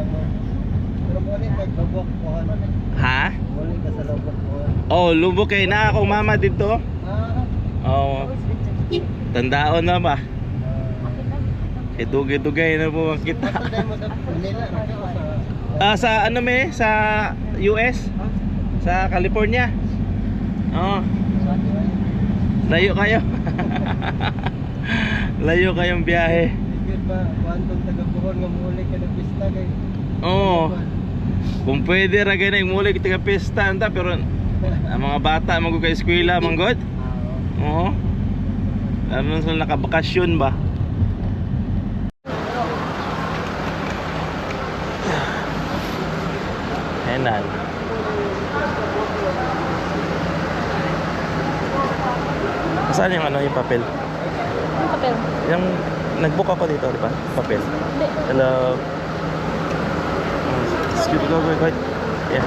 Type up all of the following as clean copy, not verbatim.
Pero muli naglubok ko ano. Ha? Muli ka sa lubok ko. Oh, lubok kay na akong mama dito. Oh, tandaon na ba? Kay dugay-dugay na po makita. Sa ano sa US? Sa California? Oh. Layo kayo. Layo kayong biyahe. Good ba? Kuantong taga-Buhon nga muli ka ng pista kay. Oo. Kung pwede ra gani muli kita pista anta pero ang mga bata maggo kay eskwela manggod. Oo. Ano sila nakabakasyon ba? Enan. Saan yung ano yung papel? Yung papel? Yung nag-book ako dito, di ba? Papel. Hindi. Hello. Excuse me, go. Yeah.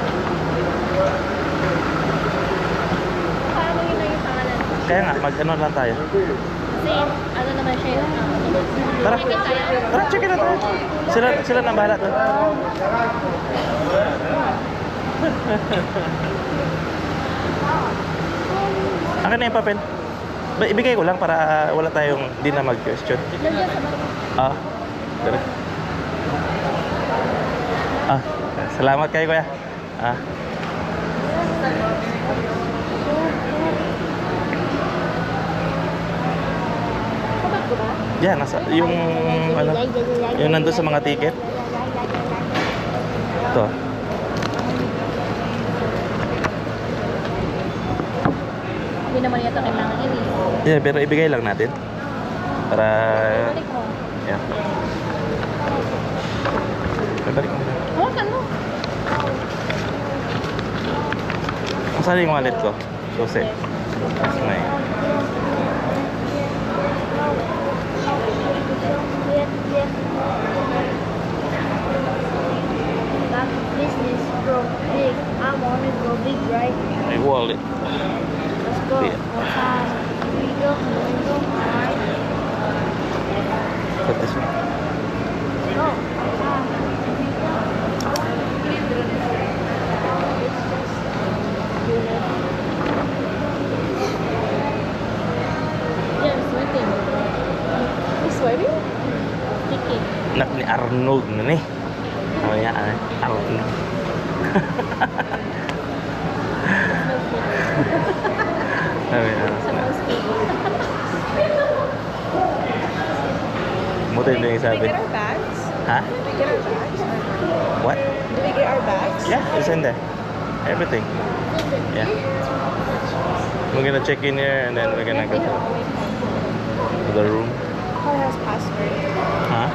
Paano yun na yung pangalan? Kaya nga, mag-ano lang tayo. Kasi ano naman siya yung Tara. check it tayo. Tara, check it out tayo. Sila na bahala doon. Akin na yung papel. Ibigay ko lang para wala tayong di na mag-question. Nandiyan sa baba. Tara. Salamat kayo kuya. Kabag ko ba? Yan, yung ano, yung nandun sa mga ticket. Ito. Hindi naman yata kailangan yun eh. Yeah, pero ibigay lang natin. Para Balik mo. yan. Balik mo. Hawakan mo. Saan yung wallet ko? Jose. May. Business grow big. I want to grow big, right? My wallet. Let's go. Yeah. Here we go. Alright. Put this one. Go. Yeah, I'm sweating. You sweating? Sticky. Anak ni Arnold na ni. Oh ya, Arnold. Sabi na. Smells good. Muto yung yung sabi. Do we get our bags? Ha? Do we get our bags? What? Do we get our bags? Yeah, it's in there. Everything. Yeah. We're gonna check in here and then we're gonna go to the room. Car has password. Huh?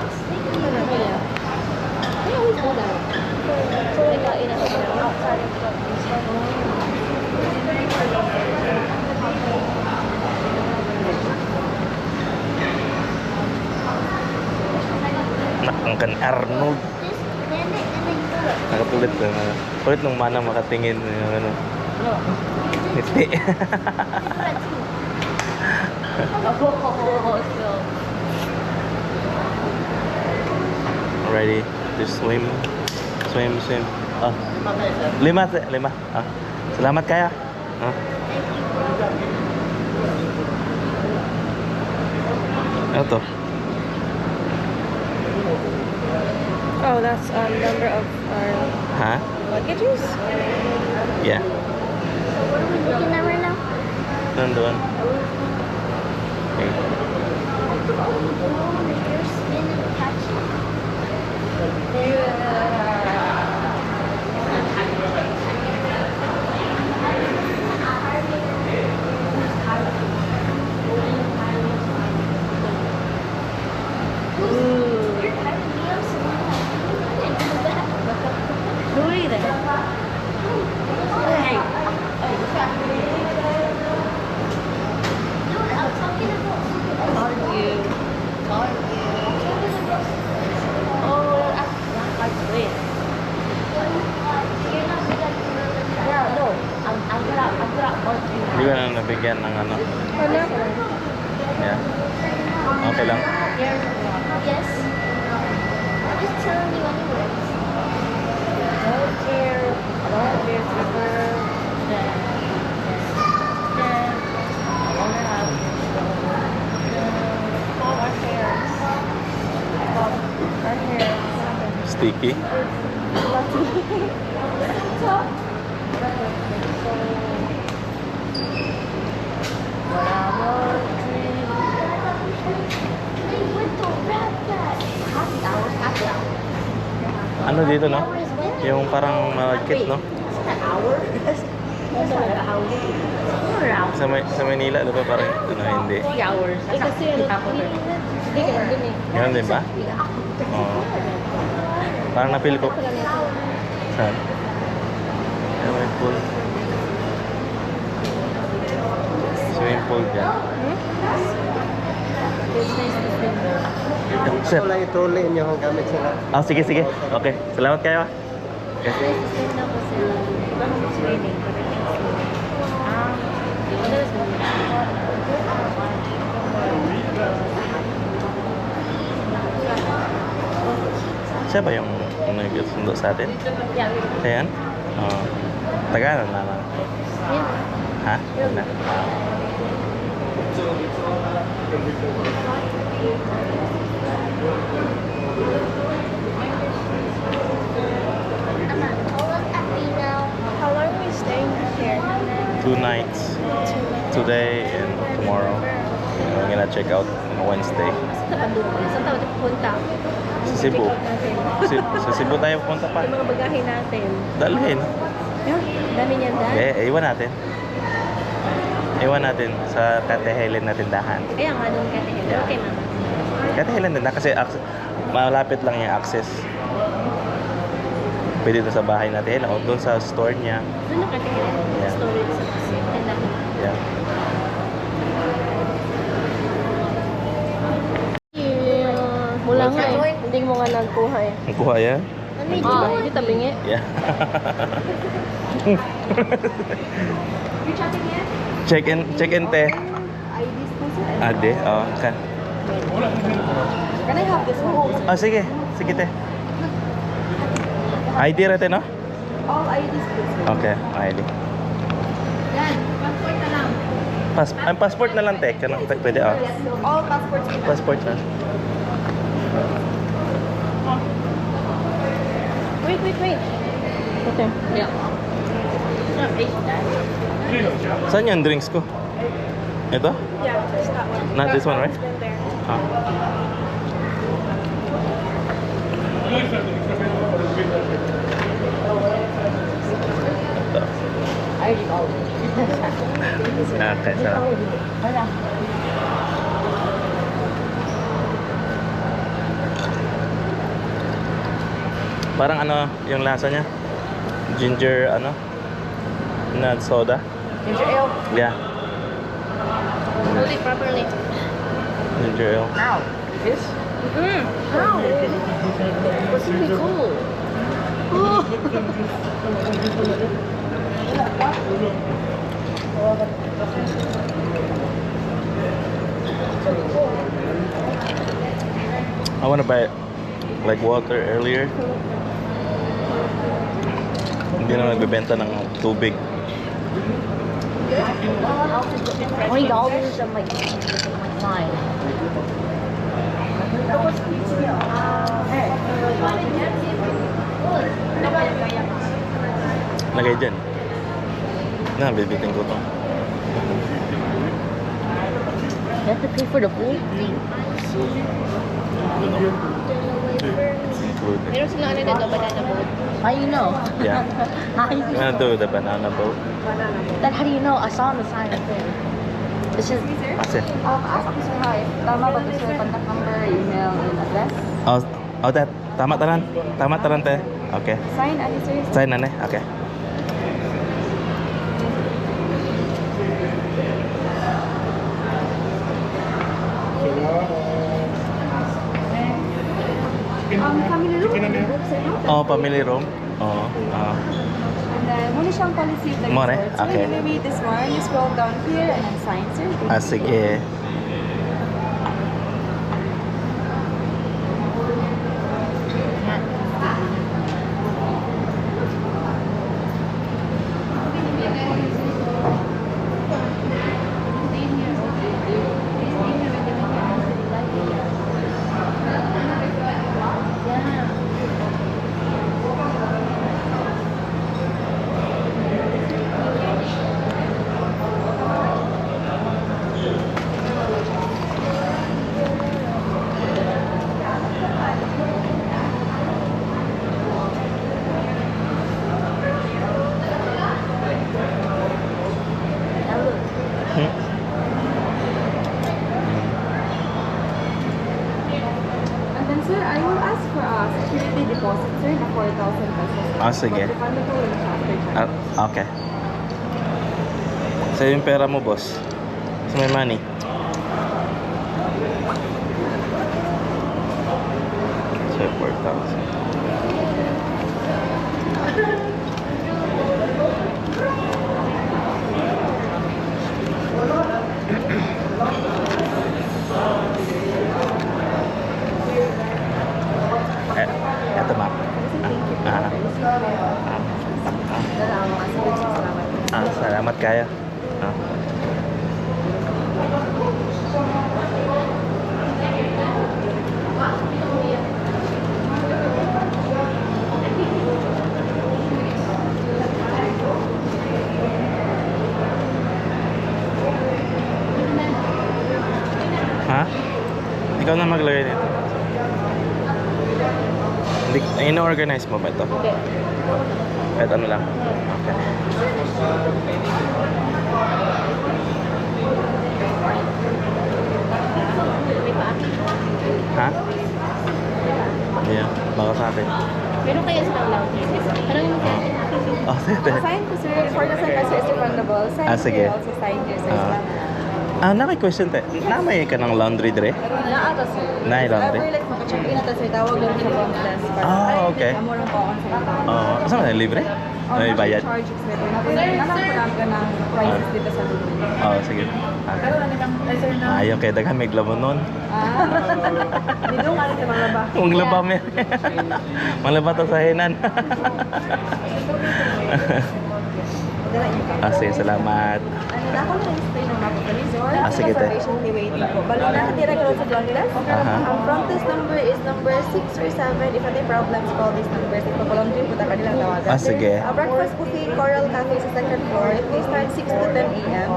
Yeah. They always do that. They got in outside of the Anak ng kan Arnold. Nakatulad na. Kulit nung manang makatingin. Yung ano. Ngiti. Ready to swim. Swim. Oh. Lima. Salamat kaya. Ano to? Oh, that's number of our Ha? luggages? Yeah. So what are we looking at right now? Nandun. Okay. You're spinning the catch. You're kind of Leo, so I didn't do that. Who either? Hey. No, I'm talking about Told you. Sticky. Ano dito, no? Yung parang market, no? Sa Manila, di ba? Parang, ano, hindi. Eh, kasi ano, hindi ka lang din eh. Ganun din ba? Oo. Parang napili ko. Saan? Swimming pool. Swimming pool dyan. It's nice to swim. Sir. Wala ituloy niyo kung gamit sila. Oh, sige, sige. Okay. Salamat kayo. Okay. It's nice to swim na kasi it's raining. But I think so. Madalas mo. Siya ba yung nagsundo sa atin? Yeah. Siya yan? Oo. Tagalan na lang. Yeah. Ha? Yun na. How long are we staying here? 2 nights. Today and tomorrow. And we're gonna check out on Wednesday. Saan tayo punta? Sa Cebu. Natin. Sa Cebu tayo punta pa. Yung mga bagahe natin. Dalhin. Yeah. Dami niyan dahil. Iwan natin. Iwan natin sa Kate Helen na tindahan. Kaya nga doon ka tingin. Yeah. Okay naman. Kate Helen din na kasi malapit lang yung access. Pwede doon sa bahay natin o doon sa store niya. Doon na ka tingin. Yeah. Storage sa kasi. Yeah. Wala nga eh. Hindi mo nga nagkuha eh. Ang kuha yan? Ah, hindi tabingi. Yeah. Check in te. Ade, oh, kan. Can I have this one? Oh, sige. Sige te. ID rete, no? All IDs please. Okay, ID. Yan, passport na lang. Ang passport na lang te. Kanang pwede, oh. All passports. Passport na. Wait. Okay. Yeah. Saan yung drinks ko? Ito? Yeah, just that one. Not this one, right? It's been there. Ah. Ito. Okay, sarap. Parang ano yung lasa niya? Ginger ano? Na soda? Ginger ale. Yeah, Hold it properly. ginger ale. Ow. This? Ow. What's really cool? I want to buy like water earlier. Hindi na nagbebenta ng tubig. $20 and like $9. Lagay dyan. Na, bibitin ko to. You have to pay for the pool? It's included. Meron silang ano dito, banana boat. How you know? Yeah. How you I'm gonna do the banana boat. Then how do you know? I saw on the sign up there. It's just... Kasi. Ask me sir hi. Tama ba ito sir? Contact number, email, and address? Oh, that. Tama tanan. Tama tanan te. Okay. Sign, ano sir? Sign na ne. Okay. Family room? Oh, family room. Oo. And then, muna siyang policy of the More? resort. So, Okay. when you read this one, you scroll down here and then sign, sir. Sige. 4,000 pesos. Ah, sige. Refund ko rin siya after charge. Okay. So yung pera mo, boss. So may money. So 4,000. Ito ma'am. Salamat kayo. Ha? Ikaw na maglagay nito. Hindi, ino-organize mo ba ito? Okay. Kahit ano lang. Okay. Ha? Yeah, baka sa akin. Meron kaya silang laundry? Parang yung Oh, sige. Sign ko, sir. 4,000 pesos is refundable. Sign Sige. ko, also sign here, sir. Naki-question te. Namay ka ng laundry dire? Naata, sir. Nay, laundry? Ever, like, maka-check in ata, sir. Tawag lang sa front desk. Okay. Amo lang po on sa ito. Asa man libre? May bayad? Charge, sir. Nalang ko ng prices dito sa lugar. Sige. Pero ano lang, sir, na... Ayaw kay daghan may glamo nun. Dito nga rin sa mga laba. Kung laba mo. Malaba to sa hinan. Sige, salamat. Ano na ako na stay ng Mapo Resort. Sige, te. Reservation fee waiting po. Bali na natira ka sa front desk. Ang front desk number is number 6 or 7. If any problems, call this number. Sa Pagpapalong po tayo nilang tawagan. Sige. Breakfast buffet, Coral Cafe sa second floor. It will start 6 to 10 a.m.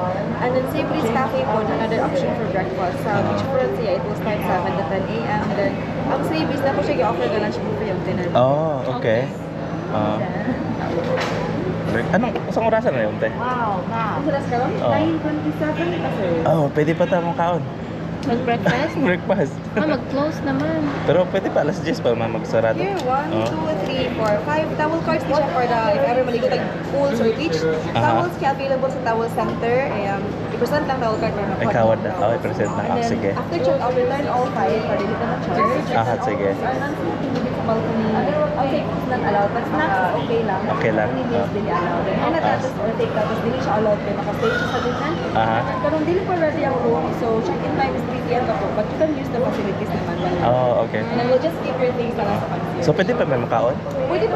And then Sea Breeze Cafe po, another option for breakfast. Sa Beachfront siya, it will start 7 to 10 a.m. And then, ang Sea Breeze na po siya i-offer na lunch buffet yung dinner. Okay. Anong isang orasan na yun, te? Wow, wow. Ang salas ka lang? Oo. 9:27 pa, sir. Pwede pa tayo kaon. mag-breakfast? Breakfast. Mag-close naman. Pero pwede pa alas 10 pa magsarado. Here, 1, 2, 3, 4, 5 towel cards din siya for the if ever maligo tag pools or beach. Towels kaya available sa towel center. I-present lang towel card para makuha. Ikaw na. I-present na. And then, Sige. after check-out, return all 5 para dito na charge. Sige. Our non-smoking unit sa balcony. Okay, foods not allowed. But snacks, okay lang. Okay lang. Only meals dili allowed. And natatas or take out, dili siya allowed kaya nakastay siya sa dinhan. Karong dili pa ready ang room, so check-in time is 3 p.m. pa po. But you can use the facilities naman. Okay. And then we'll just keep your things na lang sa concierge. So pwede pa may makaon? Pwede pa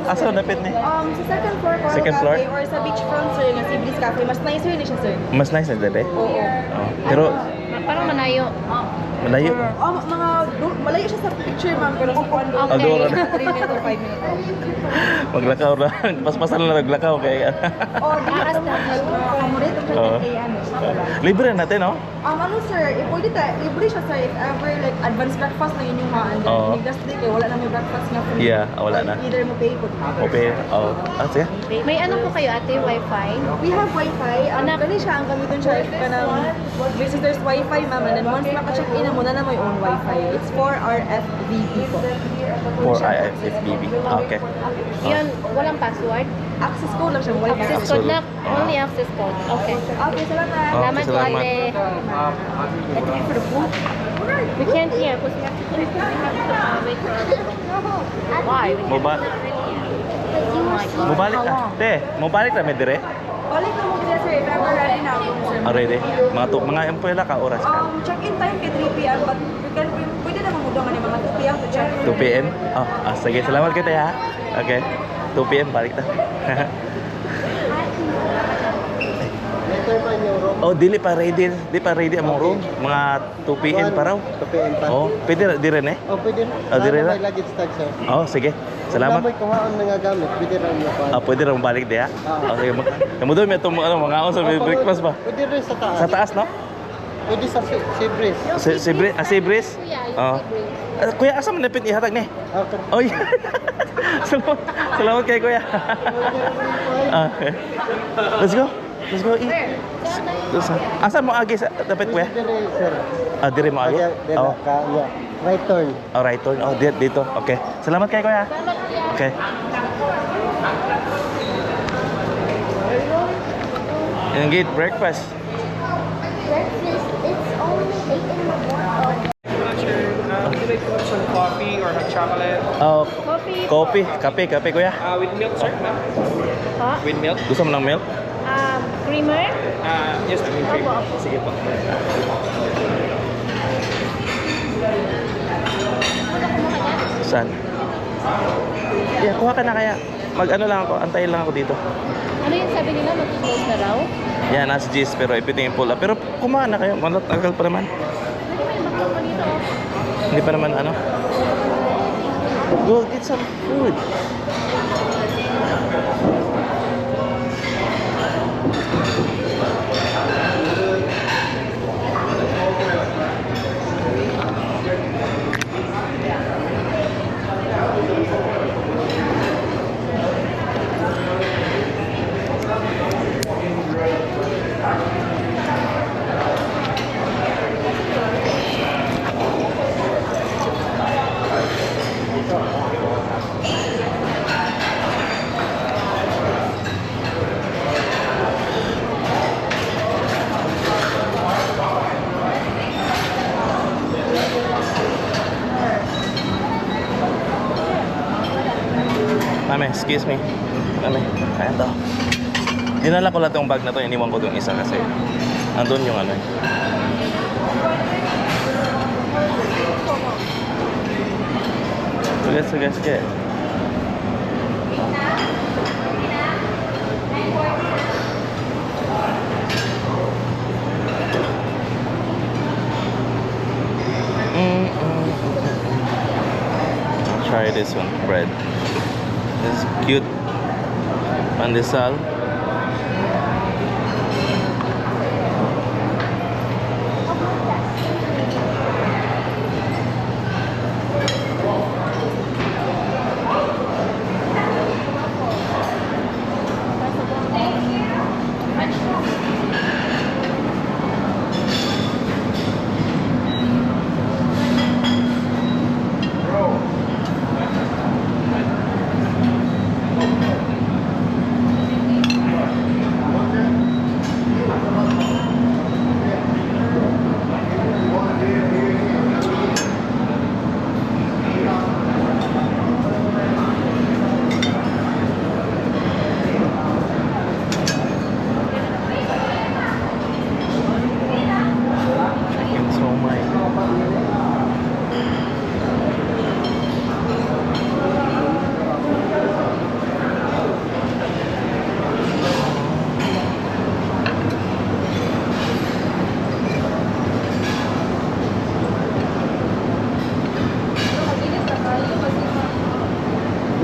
Asa napit ni? sa second floor, Coral Second floor? Cafe or sa beachfront, sir, nga Sea Breeze Cafe. Mas nicer ni siya, sir. Mas nice na dali? Oo. Pero Parang manayo. malayo. Malayo siya sa picture, ma'am, pero sa kwan doon. Doon na. 3 minutes or 5 minutes. Maglakaw na. Paspasan na naglakaw kaya. Aras na. Accommodate ang Oo. Libre natin, no? Ano, sir, libre siya, sir, if ever, like, advanced breakfast na yun yung haan. Oo. Nigdas din kayo, wala na may breakfast nga free. Yeah, wala na. Either mo pay po. Okay. Sige. May ano po kayo ate, wifi? We have Wi-Fi. Gani siya, ang gamitin siya ka ng visitors Wi-Fi, ma'am. And then once maka-check in mo na may own Wi-Fi. It's for our FBB po. For IFBB. Okay. Yun, walang password? Access code lang siya, Wi-Fi. Access code na, only access code. Okay. Okay, salamat. Salamat po salamat. ate. Let's wait for the food. We can't hear because we have to wait for why? We can't Moba- Mubalik ka. Te, mubalik na may dire? Balik na mo kita, sir. If ever ready na ako, sir. Already? Mga employee ka oras ka? Check-in time kay 3 p.m. But pwede na mamudangan ni mga 2 p.m. to check. 2 p.m? Sige. Salamat kita ha. Okay. 2 p.m. balik na. Later pa yung room. Dili pa ready. Di pa ready ang room. Mga 2 p.m. pa raw. 2 p.m. pa. Pwede di rin eh. Pwede na. Dire na? May luggage tag, sir. Sige. Salamat. May kuhaan na nga gamit. Pwede rin mo pa. Pwede rin balik di ha. Sige. Kamu doon may mga on sa breakfast ba? Pwede rin sa taas. Sa taas, no? Pwede sa Sea Breeze. Si Breeze? Kuya, asa man napit ihatag ni? Okay. Yeah. Salamat kay kuya. Okay. Let's go. Eat. Asa mo agi sa dapat kuya? Dire, sir. Dire mo agi? Dire ka, yeah. Right turn. Right turn. Dito. Okay. Salamat kay kuya. Okay. And get breakfast. Breakfast, it's only 8 in the morning. Would you like to have some coffee or hot chocolate? Oh, Coffee. kape kuya. With milk, sir? No? Ha? With milk? Gusto mo ng milk? Creamer? Yes, I mean cream. Opo. Sige po. Saan? Yeah, kuha ka na kaya. Mag-ano lang ako, antayin lang ako dito. Ano yung sabi nila? Mag-close na raw? Yan, as G's, pero ipitin yung pull up. Pero kumain na kayo, tagal pa naman. Hindi may bakal pa dito. Hindi pa naman ano. Go get some food. Mami, excuse me. Mami, kaya to. Dinala ko lang tong bag na to, iniwan ko tong isa kasi nandun yung ano eh. Sige. Try this one, bread. This is cute. Pandesal. Chicken somai.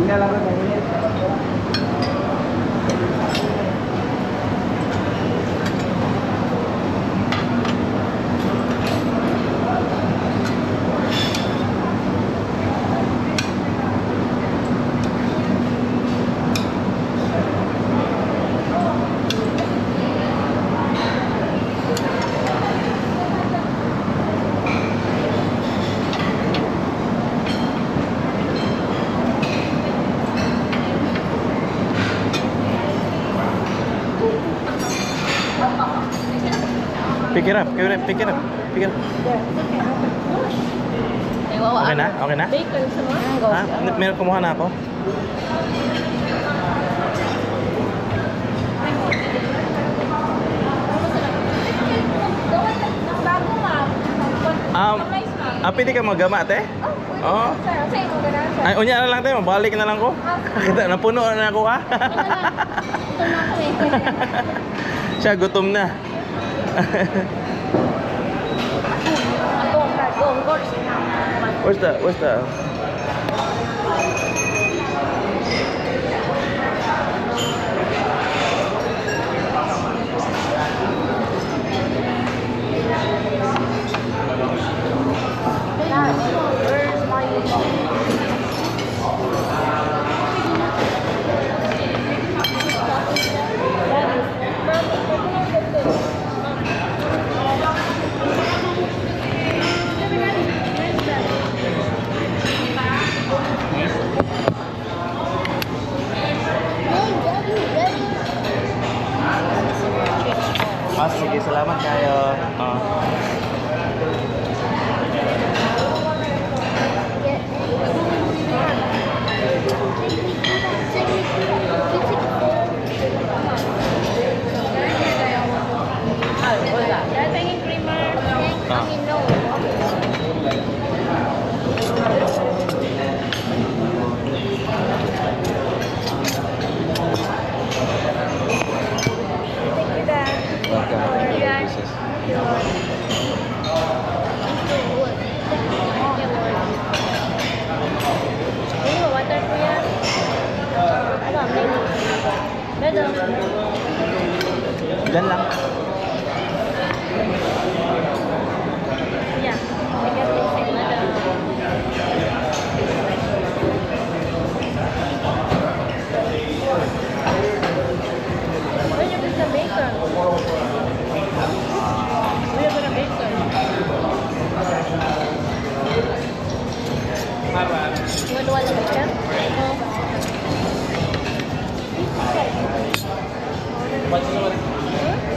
Hindi na lang ang mainit. Pick it up. Ay, wawa. Okay na? Okay na? Bacon sa mga. Ha? Meron kumuha na ako. Bago, ma'am. Pwede ka magama, te? Oo. Ay, unya na lang tayo, mabalik na lang ko. Kita, napuno na ako, ha? Siya, gutom na. Where's the... salamat kayo. Oh. Dahil pengin creamer. Ah. Welcome. Pieces. Ini mau water ko yan. Ano, menu. Bedo. Diyan lang. Yeah. I guess they say madam. When you get the bacon? When you get the bacon? You want to watch the bacon?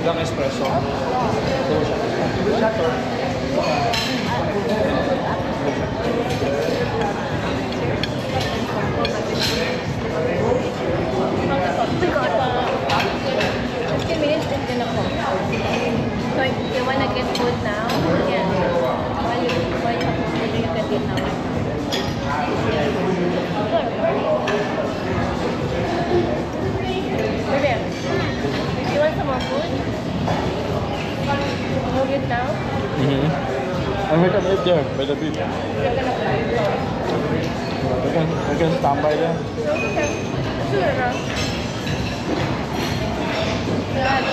Ilang espresso? Minutes is enough. So if you wanna get food now, yeah. While you have food, you can get now. Baby, if you want some more food, you'll get now. I'm going to eat there by the beach. You're gonna fly. I can stand by there. Okay. Sure na. Dad,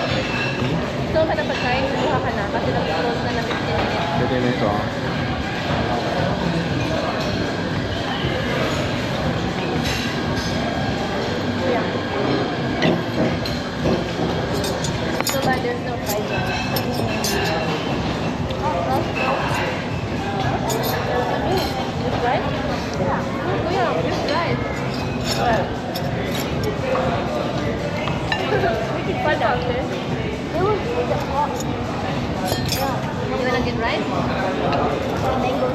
gusto ka na pagkain, kuha ka na kasi nag-close na 15 minutes. Pwede na ito. Yeah. So bad there's no fried rice. Just rice? Yeah. Oh yeah, just rice. Well. What about this? You wanna get rice? Mango.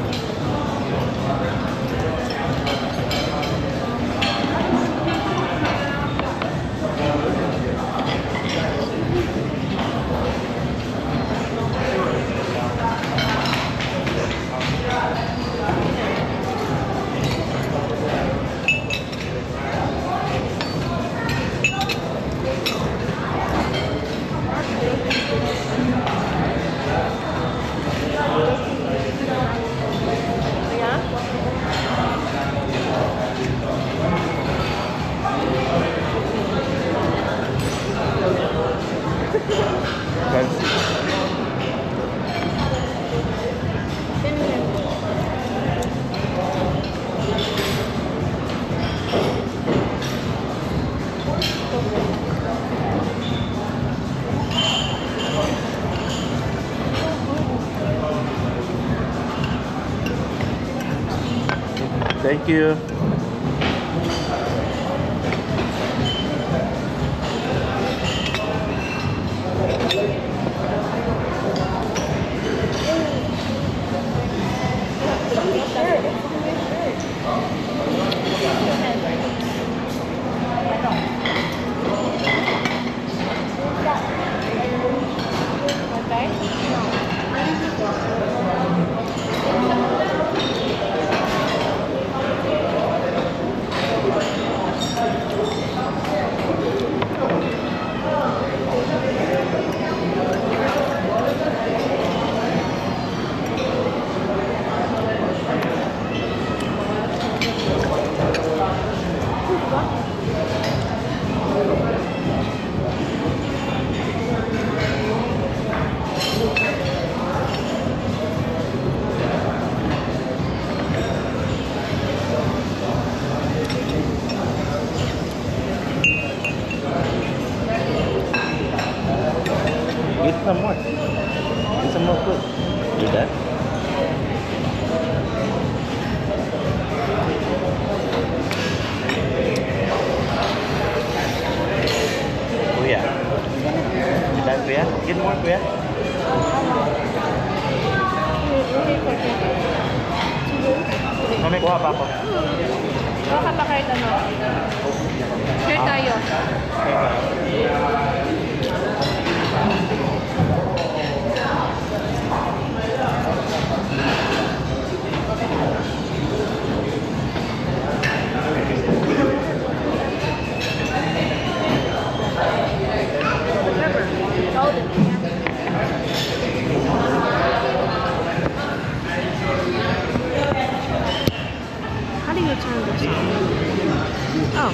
Thank you. Get some more. Get some more food. You done? Kuya. You done, Kuya? Get more, Kuya. Oh.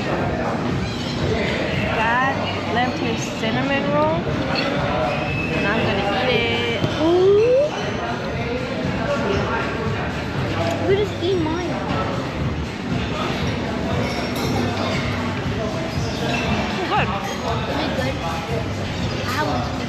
Got left his cinnamon roll. And I'm gonna eat it. Ooh. You just eat mine. Good. Is it good? I want to.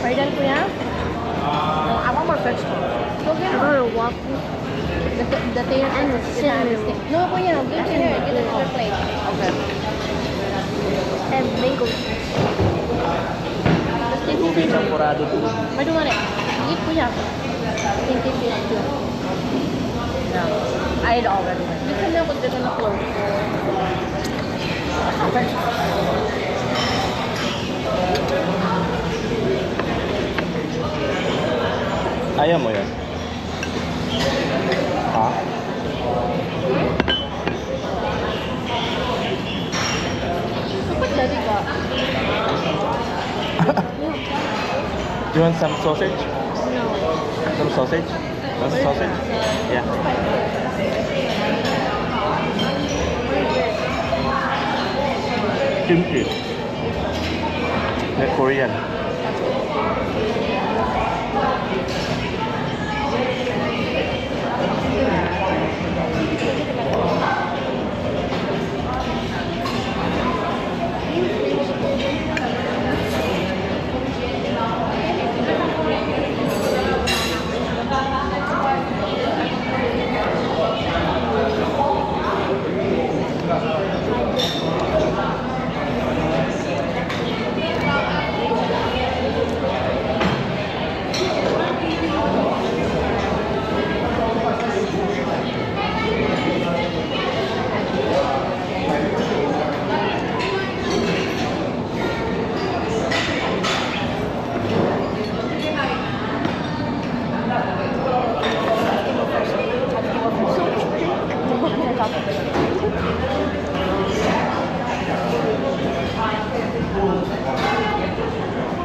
Are you done, Kuya? I want more vegetables. Go get I more. want a waffle. The tater And the cinnamon. No, Kuya, get it here. Get it on the plate. Okay. And mango. Just take Tubig it. sampurado to. I don't want it. Eat, Kuya. Take it too. Yeah. I ate already. Minsan na ako dito na floor. Ayaw mo yan? Ha? Kapag dali ka. Do you want some sausage? No. Some sausage? Want some sausage? Yeah. Kimchi. Like Korean.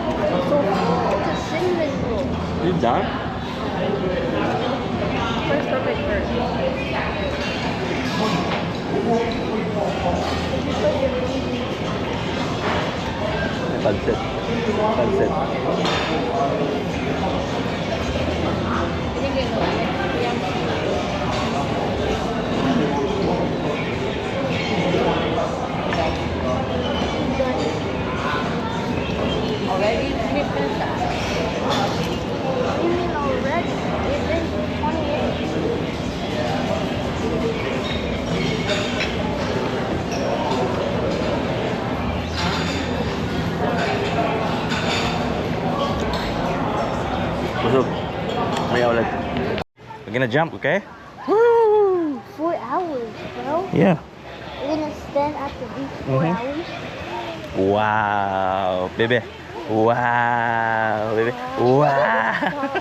It's a cinnamon roll. You done? First perfect first. Pancit. Pancit. Binigay mo. Already? Hindi pa siya. What do you mean already? It's been 28. Busog. May ulit. We're gonna jump, okay? Woo! 4 hours, bro. Yeah. We're gonna stand at the beach 4 Mhm. hours. Wow, bebe. Wow, bebe. Wow.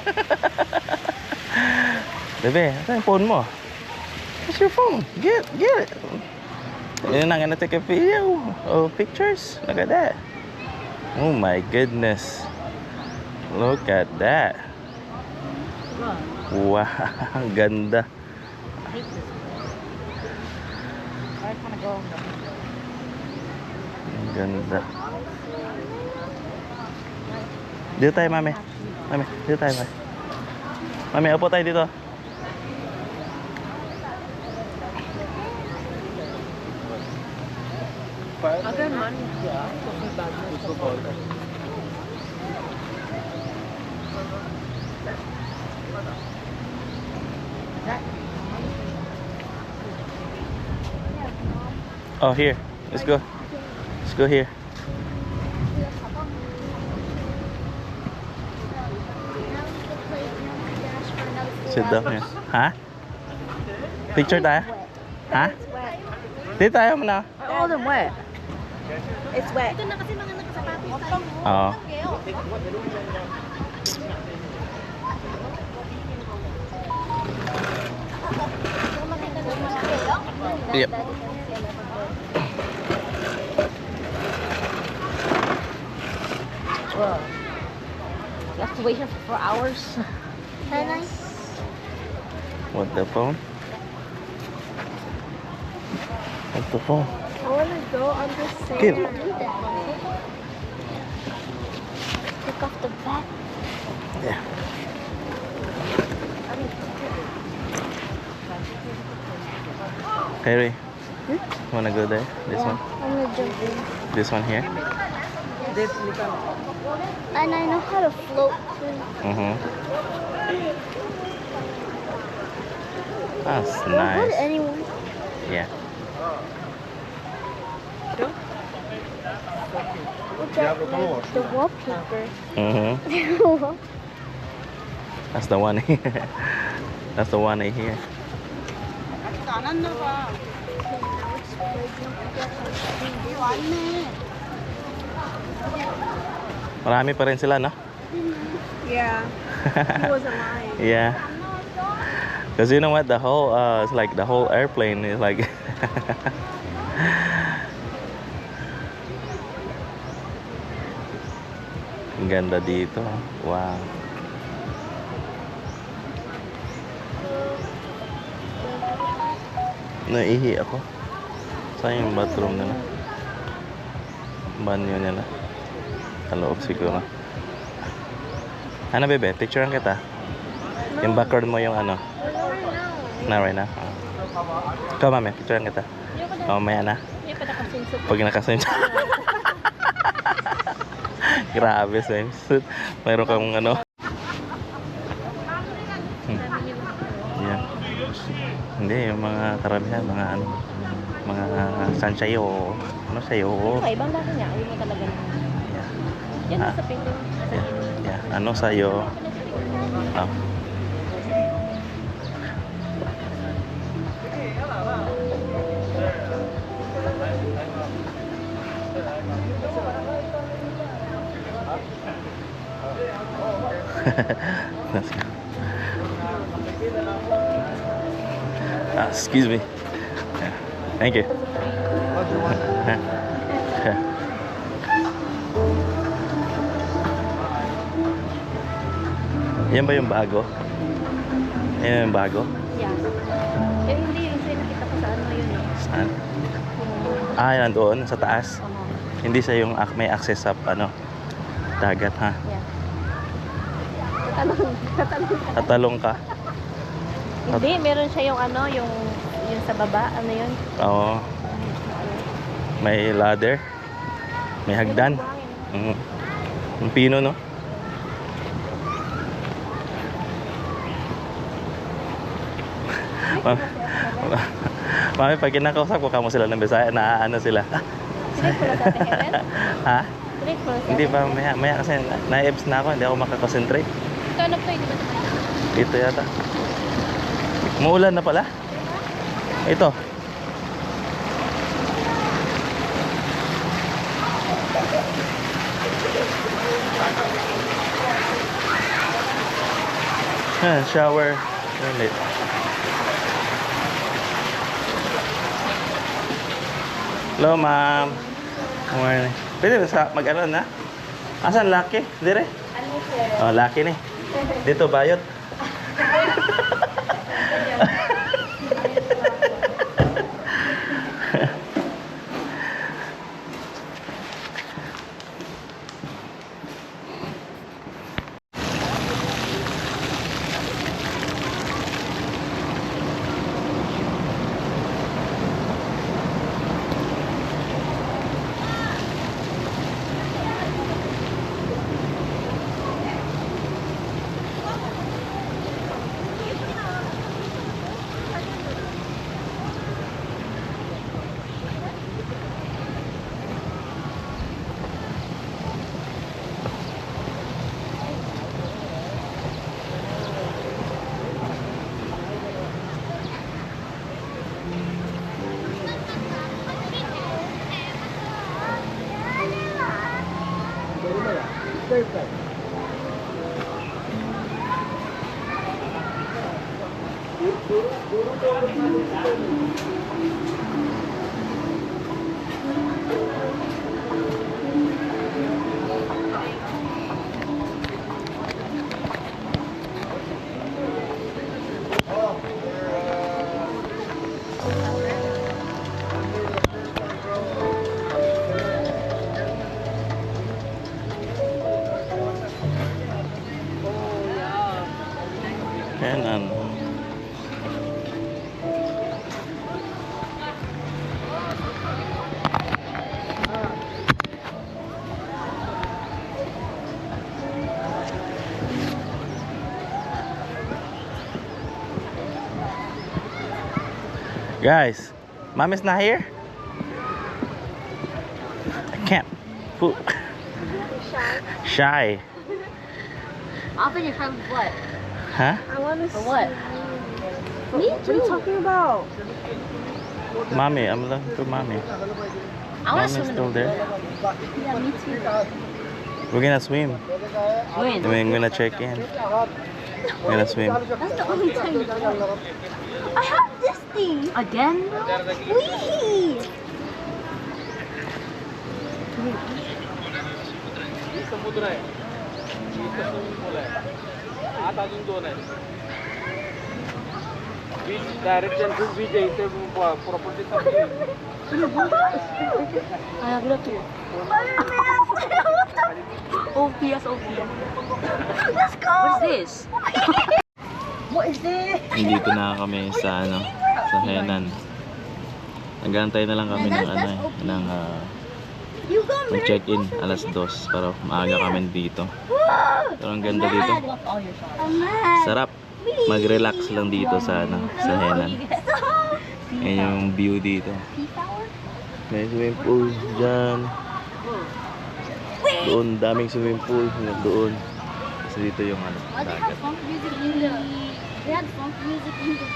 Bebe, asa yung phone mo? Where's your phone? Get it. You're not gonna take a video or pictures? Look at that. Oh my goodness. Look at that. Wow, ang ganda. I hate this. I just want to go home though. Ang ganda. Dito tayo, mami. Mami, dito tayo, mami. Mami, upo tayo dito. Agar man. Oh, here. Let's go. Let's go here. Sit down here. Ha? Picture tayo? Ha? Dito tayo muna. All of them wet. It's wet. Ito na kasi mga nakasapatos tayo. Oo. Yep. Wow. You have to wait here for hours. What the phone? What the phone? I want to go on the sand. Give. Take off the back. Yeah. Harry, wanna go there? This one? I'm going to jump in. This one here? And I know how to float too. Mm-hmm. That's Don't go to nice. anyone. Yeah. Look at the wallpaper. Mm-hmm. That's the one here. That's the one right here. Marami pa rin sila, no? Yeah. He wasn't lying. Yeah. Because you know what? The whole, it's like the whole airplane is like... Ang ganda dito. Wow. Naihi ako. Saan yung bathroom nila? Banyo nila. Sa loob siguro. Ano bebe? Picturean kita. Yung background mo yung ano? Na right now? Ikaw mami, picturean kita. Mamaya na. Hindi pa nakasinsup. Pag nakasensya. Grabe, swimsuit. Mayroon kang ano. Yeah. Hindi, yung mga karamihan, mga ano, mga sansayo, ano sayo. Okay, ibang dati niya. Ayaw mo talaga na. Yeah. Yan Ah. sa pinto. Yeah. Yeah. Ano sayo. Oh. Let's go. Excuse me. Yeah. Thank you. Yan ba yung bago? Yan yung bago? Yeah. Eh, hindi yung nakita ko sa ano yun eh. Saan? Ah, yan doon, sa taas. Hindi siya yung may access sa ano, dagat ha. Yeah. Tatalong. Tatalong ka. Hindi, meron siya yung ano, yung sa baba, ano yun? Oo. May ladder. May hagdan. Ang pino, no? Mami, pag kinakausap ko kamo sila ng Bisaya, naaano sila. Direct ko na dati, Helen? Ha? Direct ko na Hindi pa, maya kasi na-ebs na ako, hindi ako makakonsentrate. Ito ano to, hindi ba ito? Dito yata. Muulan na pala. Ito. Shower. Toilet. Hello, ma'am. Morning. Pwede ba sa mag-ano na? Asan Lucky? Dire? Oh, Lucky ni. Dito bayot. Henan. Guys, mom is not here. I can't. Poop. Shy. Open your front what? Huh? I want to For what? Me too. What are you talking about? Mommy, I'm looking for mommy. I want Mommy's to swim in still the there. Yeah, me too. We're gonna swim. When? We're gonna check in. We're gonna swim. That's the only time you go. I have this thing. Again? Wee! समुद्र आहे इथं swimming pool आहे आत अजून 2 आहेत बीच direct jumping बीच आहे इथे property I have looked here. OPS, OPS. Let's go! What is this? What is this? Nandito na kami sa ano, sa Henan. Nagantay na lang kami ng You got me. mag-check-in alas 2 para maaga kami dito. Pero ang ganda dito. All your shots. I'm mad. Sarap mag-relax lang dito sa ano, sa Henan. Yan yung view dito. May swimming pool dyan. Doon, daming swimming pool. Doon. Kasi dito yung ano, Why they dagat. have funk music in the... They had funk music in the...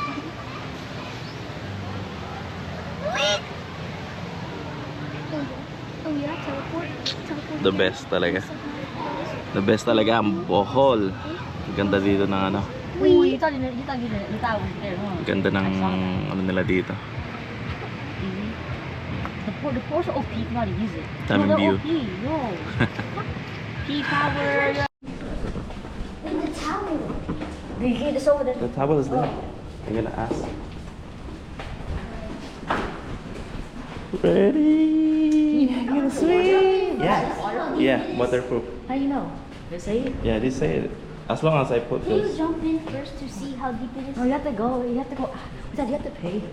Oh yeah, teleport. Teleport. The best talaga. The best talaga ang Bohol. Ang ganda dito ng ano. Uy, ito there, no? Ang ganda ng ano nila dito. The force OP, you know how to use it. Daming No, view. OP, no. P power. In the tower. They get this over there. The towel is there. I'm gonna ask. Ready? You gonna swim? Yeah. Yeah, waterproof. How do you know? They say it. Yeah, they say it. As long as I put Please this. jump in first to see how deep it is. No, you have to go. You have to go. You have to pay.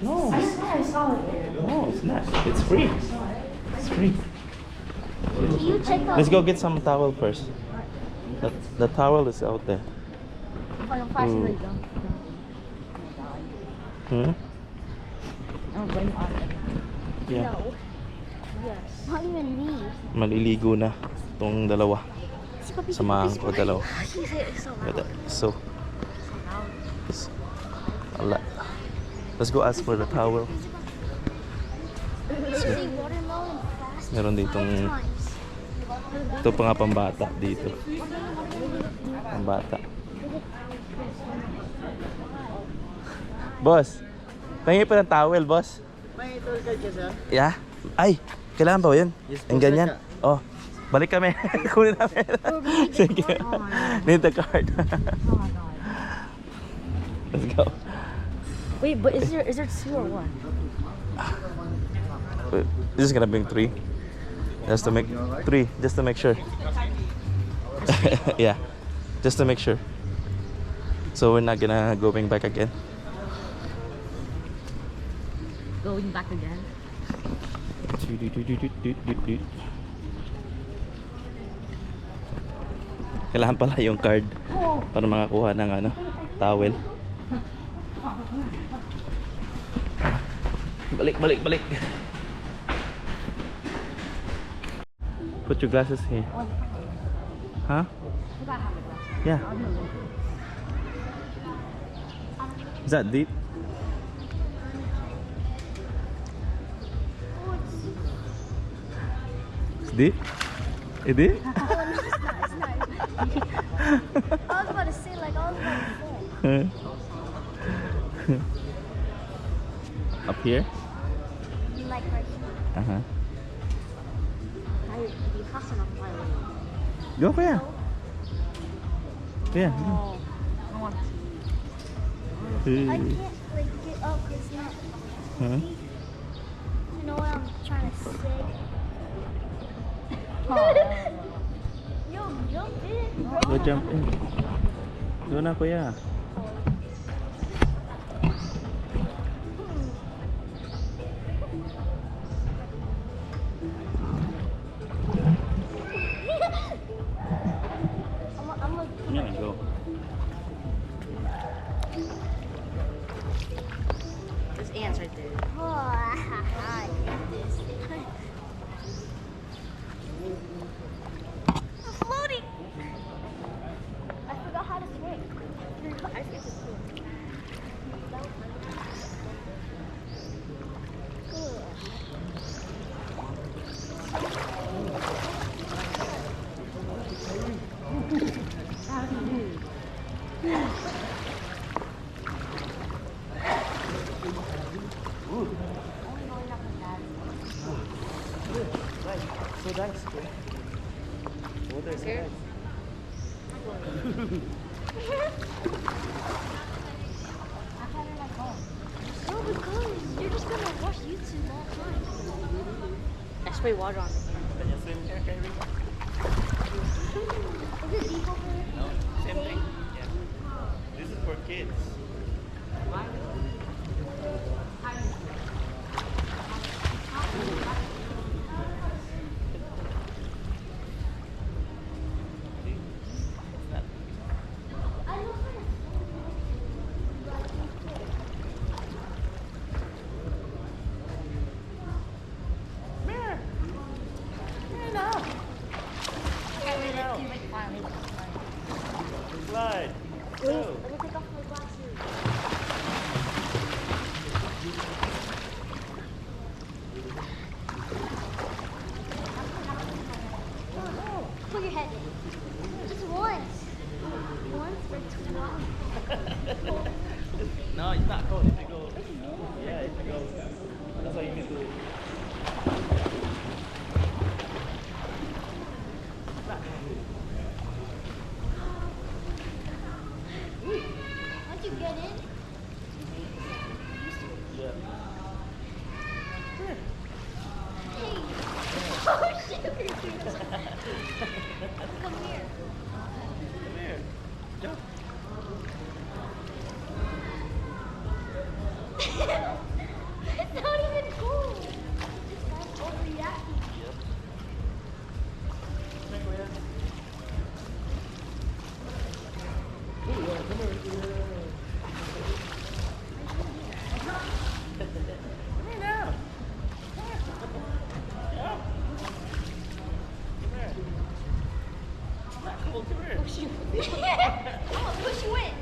No, I swear I saw it there. no, it's not. It's free. It's free. Can you check out? Let's go get some towel first. The towel is out there. Final flash Mm. really dumb. Hmm? I'm going on. Yeah. No. Yes. Not even these. Maliligo na itong dalawa. Samahan ko dalawa. So, let's go ask for the towel. See watermelon fast. Meron ditong, ito pa nga pambata dito. Pambata. Boss, pahingi pa ng towel, boss. May tour guide ka sir? Yeah? Ay, kailangan ba yun? Yes, Ang ganyan? Oh, balik kami. Kunin namin. Sige. Need the card. Let's go. Wait, but is there 2 or 1? Wait, this is gonna bring 3. Just to make 3, just to make sure. Yeah, just to make sure. So we're not gonna going back again. Going back again? Kailangan pala yung card para makakuha ng ano, towel. Balik. Put your glasses here. Huh? Yeah. Is that deep? It's deep? It deep? I was about to say, like, I was about to say. Up here? Like right here. Uh-huh. Ay, di kasi na tayo. Go, kuya. Kuya. Oh, I want to. I can't like get up because not. Huh? You know what I'm trying to say? Yo, jump in. Go jump in. Go na, kuya. I'm a Yeah, go. There's ants right there. Oh, I hate this. I'm floating. I forgot how to swim. I forget to swim. So that's cool. Oh, there's Scared? No, because you're just gonna watch YouTube all the time. I spray water on it. Can you swim here, Kyrie? Is it deep over there? No, same thing. Yeah. This is for kids. I know how to Slide. Wait, let me take off my glasses. Put your head in. Just once. Once or twice. No, it's not cold. If you go, yeah, if you go, that's why you need to. Once you get in, Yeah. hey. Oh shit. Come here. Come here. Jump. It's not even cool. This guy's overreacting. Come here now. Yeah. Come here. Not cool. Come here. I'm gonna push you in. Come here.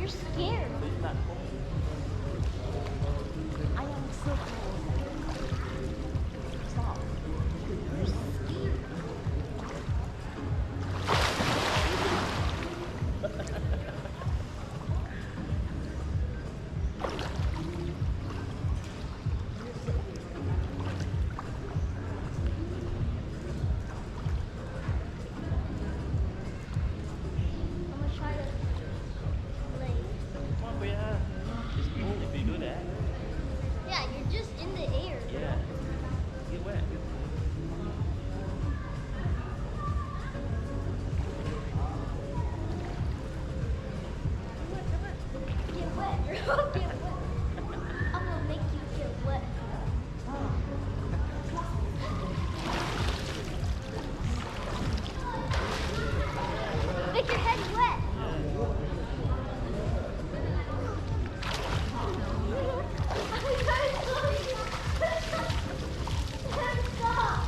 scared. I am so cold. Stop. You're scared. I'm gonna try to play. Come on, kuya. Just move if you do that. Yeah, you're just in the air. Yeah. Get wet. Get wet, girl. Get wet. I'm gonna make you get wet. Make your head wet. Stop.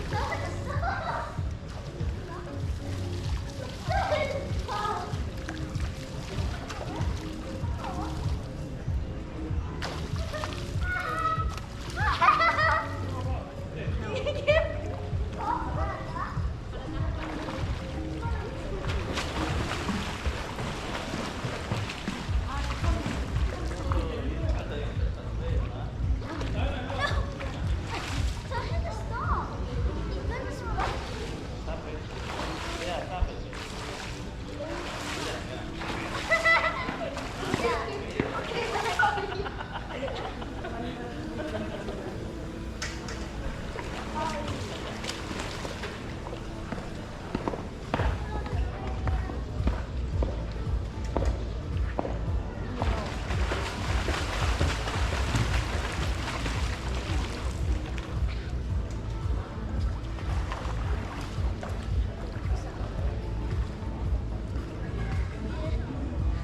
Stop. Stop. Tell him to stop. He's gonna splash me.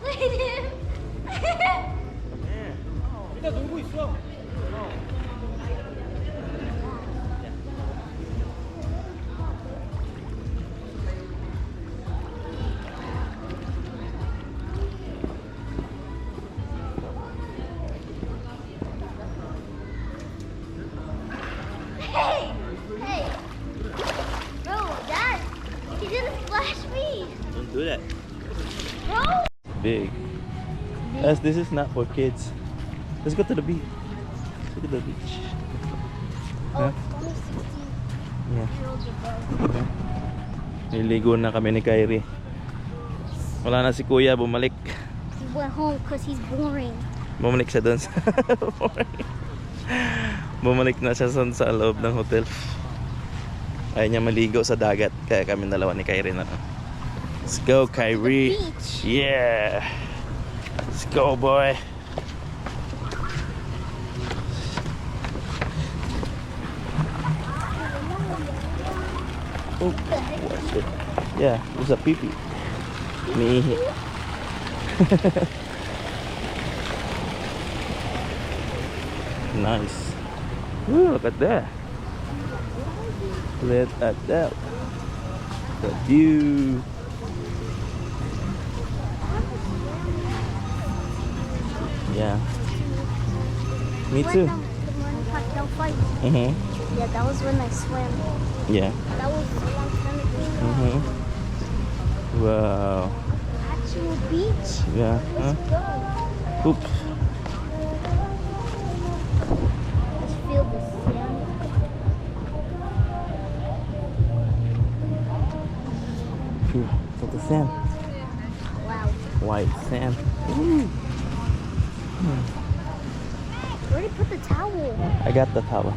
Let him. 일단 놀고 있어. Hey! Hey! Bro, Dad! He didn't splash me! Don't do that. Bro! Big. As this is not for kids. Let's go to the beach. Let's go to the beach. Oh, Huh? it's only 60 Yeah. year olds above. Niligo na kami ni Kyrie. Wala na si Kuya, bumalik. He went home because he's boring. Bumalik siya doon sa bumalik na siya sa loob ng hotel. Ayaw niya maligo sa dagat. Kaya kami dalawa ni Kyrie na. Let's go, Kyrie. beach. Yeah. Let's go, boy. Oh, what's it? Yeah, there's a pee-pee. Umiihi. Nice. Ooh, look at that. Look at that. The view. Yeah. Me too. The morning cocktail fight. Mhm. Yeah, that was when I swam. Yeah. That was a long time ago. Mhm. Wow. Actual beach. Yeah. Huh? Let's go. Oops. Let's feel the sand. Phew. Look at the sand. Wow. White sand. Where did you put the towel? I got the towel.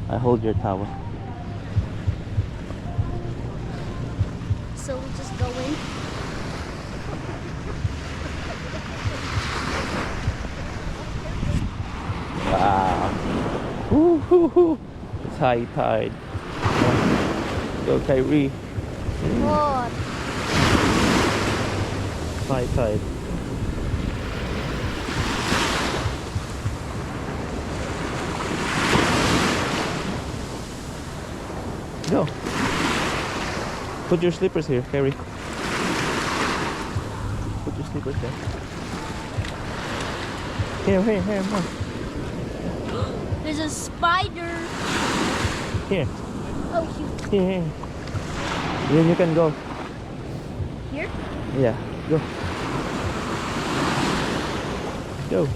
I hold your towel. So we just go in. Wow. Woo-hoo-hoo. It's high tide. Go, Kyrie. What? High tide. Go. Put your slippers here, Kyrie. Put your slippers. there. Here, more. There's a spider. Here, Oh, cute. here. Then you can go. Here? Yeah, go. Go.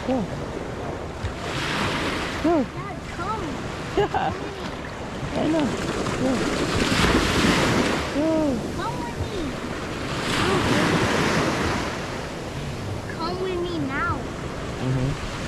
Go. Go. Dad, come. Yeah. I know. Go. Go. Come with me. Come with me now. Mm-hmm.